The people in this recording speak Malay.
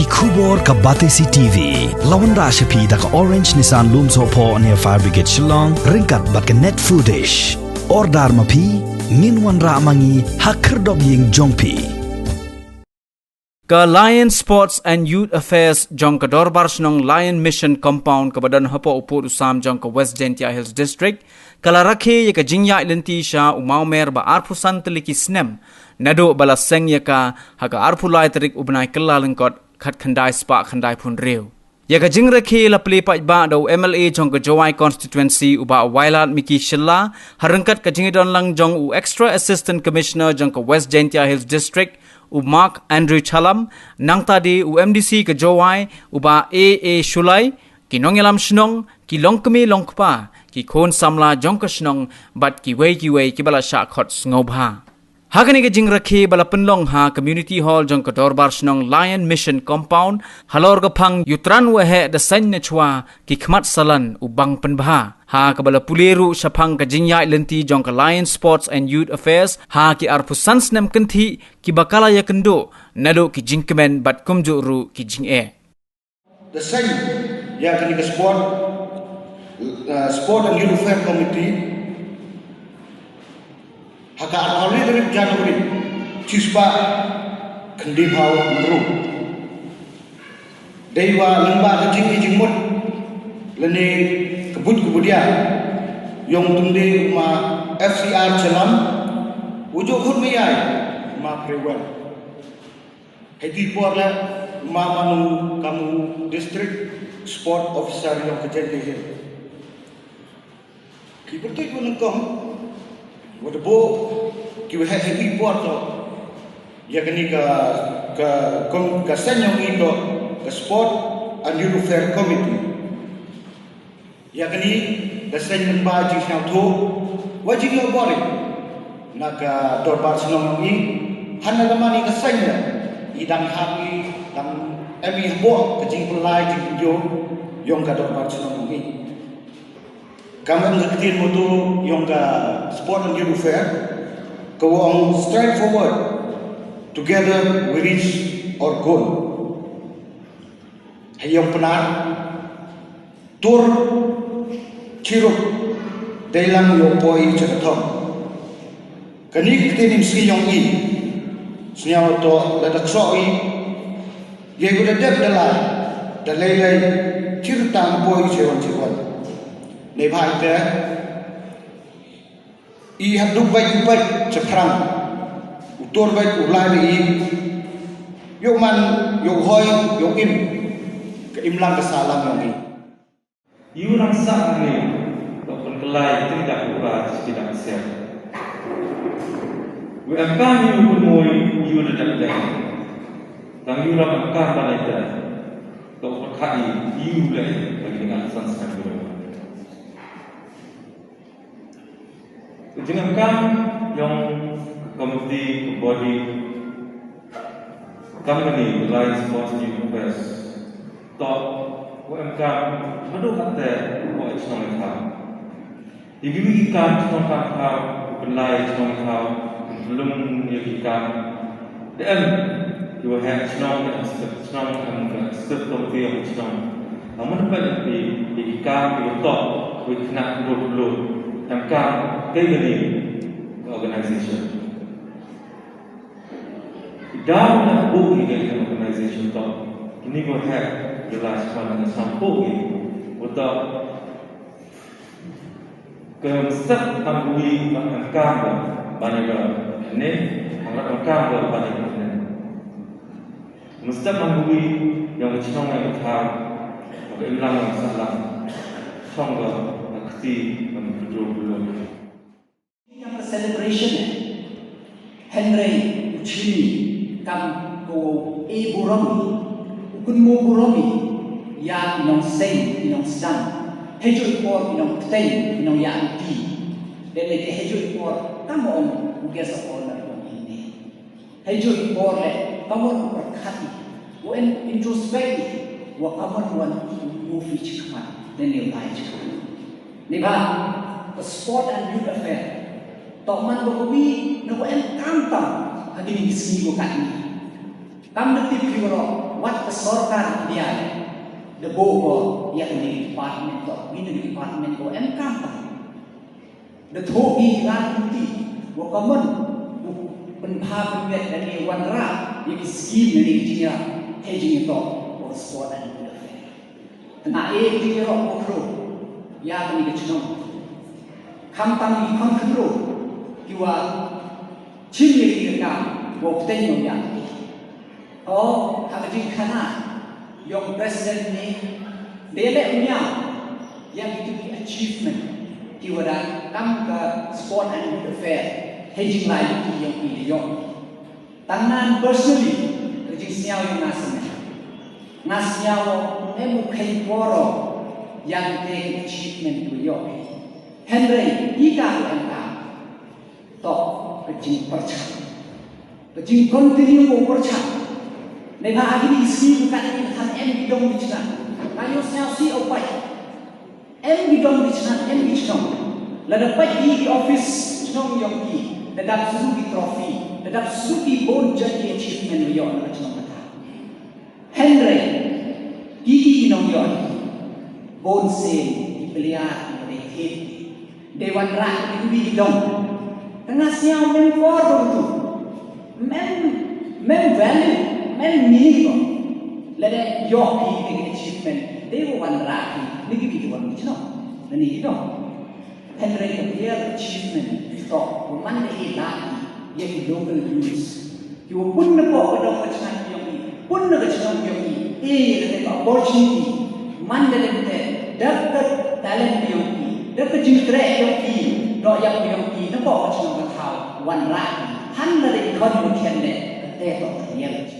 Kubor ka Batesi TV. Lawan Rashapi da ka Orange Nissan Looms Hopo near Fire Brigade Shillong. Ringkat bat ka net foodish. Ordar mapi. Minwan ra mangi hakerdog ying jongpi. Ka Lion Sports and Youth Affairs jong ka dorbar snong Lion Mission Compound ka badan hapo upod usam jong ka West Gentia Hills District. Kala Rakhe ka jingya ilenti siya umaumer ba arpusan teliki snem. Nado balaseng ka haka arpulay terik ubnay kalalengkot kat khandai spa khandai pun reu. Ya ka jing Rakhe la pelipat ba daw MLA jong ka Jowai constituency uba Wailat Miki Shilla harengkat ka jingidon lang jong u extra assistant commissioner jong ka West Gentia Hills District u Mark Andrew Chalam nang tadi u MDC ka Jowai uba AA Shulai kinong yalam shnong ki longkmi longkpa ki kon samla jong ka shnong bat ki wei ki bala sha khot ngobha. Hakani ka jing Rakhe bala penlong ha community hall jong ka dorbar shnong Lion Mission Compound halor ka phang yutran wehe da san na chwa ki khmat salan u bang penbha ha ka bala puleru saphang ka jingya lenti jong ka Lion Sports and Youth Affairs ha ki arpusan snem kanthi ki bakala ya kendo nado ki jingkemen bat kumju ru ki jing e the same ya kani ka sport and youth affairs committee haka alwi dari Januari cispa kendi bau meru dewa lemba kecing mut lene kebut-kebudia yang tunde ma FCR Celam ujuk khut meyai ma prewan hedi porla ma manu kamu district sport officer yang kejadian he kiberti menengkong wada bo ki we hedi por to ya kani ka senyong ito ka sport and youth affairs committee ya kani da senyong baji siang tu wajib yo bore naga dorbar senong ni hana lamani ka senya idang hapi dam emi bo kejing pelai jing jo yong ka dorbar senong ni kamu ngertiin mutu yong ka sport and youth affairs go on straight forward together we reach our goal hayong penar tur ciruk dailang yo poi chatong kanik tinim si yong i snyaw to la daksoi ye go deb dalai dalai cirtang poi chewan chewanในภายแต่อีหัดดุไปอุปจะพรังอุตัวไปอุลายไปอียกมันยกหอยยกอิ่มก็อิ่มลังกษาลังอย่างนี้ยูนังสักนี่ตกเป็นกลายที่ดักอุราที่ดักเสียเวลาการยูเป็นมวยยูระดับใหญ่ดังยูรับการบาลีแต่ตกเป็นขัดยูเลยบางอย่างสั้นสั้นเลยjangan kan yang komite body company Lion Sports and Youth Affairs top UMK madu kata buat channel kau ibu ikan channel kau belai channel kau belum yang ikan dan you have channel and step komite yang channel namun pada ikan itu top with nak dulu tangkap governing organization. Dalam buku ini organisasi itu, ini boleh jelaskan sampai untuk konsep tangguli tangkap banyak ini, tangkap banyak ini. Konsep tangguli yang cuma yang utama, bagaimana masalah, contoh akti menjual. Celebration Henry Uchini kam ko e buromi ukun mo buromi ya inong sen inong san hejo ipor inong ktay inong ya anti dele ke hejo ipor tamo on ugesa on na ko ini hejo ipor le tamo ko khati when introspect wa amon wan mu fi chikma dele lai chikma ni ba sport and youth affair Tok man bawi nawa en kantang hagi ni sini ko kan kam de ti piro wat ke sorkar dia de bogo ya ni department ko em kam ta de thobi ran ti wo common pen pha pen vet dan ni wan ra ni scheme ni dia hedging to for sport and na e ti ro ko pro ya ni ke chno kam tam ni kam khro ki wa chin ni ki ka wo ten yo ya o ha ka jing khana yung president ni dele unya yang itu di achievement ki wa da kam ka sport and youth affair hedging lai ki yang pi yo tanan personally ka jing siaw yung nasiaw emu kai poro yang te achievement tu yo Henry ika ka to ka jing perchan ka jing continue mo perchanในภาคที่ซีกันที่ทำเอ็มบิดงดิฉันนายกเซลซีเอาไปเอ็มบิดงดิฉันเอ็มบิดงแล้วไปที่ออฟฟิศช่องยองกีระดับซูกิทรอฟีระดับซูกิโบนจัดที่ achievement ยอนแล้วช่องมาทำเฮนรี่ที่น้องยอนโบนเซนที่เปลี่ยนในเทปเดวันรักที่บิดงตั้งแต่เสียวเมนฟอร์ดตัวเมนแวลูmen minimum let it your big achievement they will one Rakhe niki bitu one bichno nani no Henry their achievement to man the Rakhe yet local use you pun na po ka dong ka chan yung pun na ka chan yung the opportunity man the dak talent yung dak jingkre yung do yang yung na po ka chan ka thao one Rakhe han na de kon yung thian ne te to ye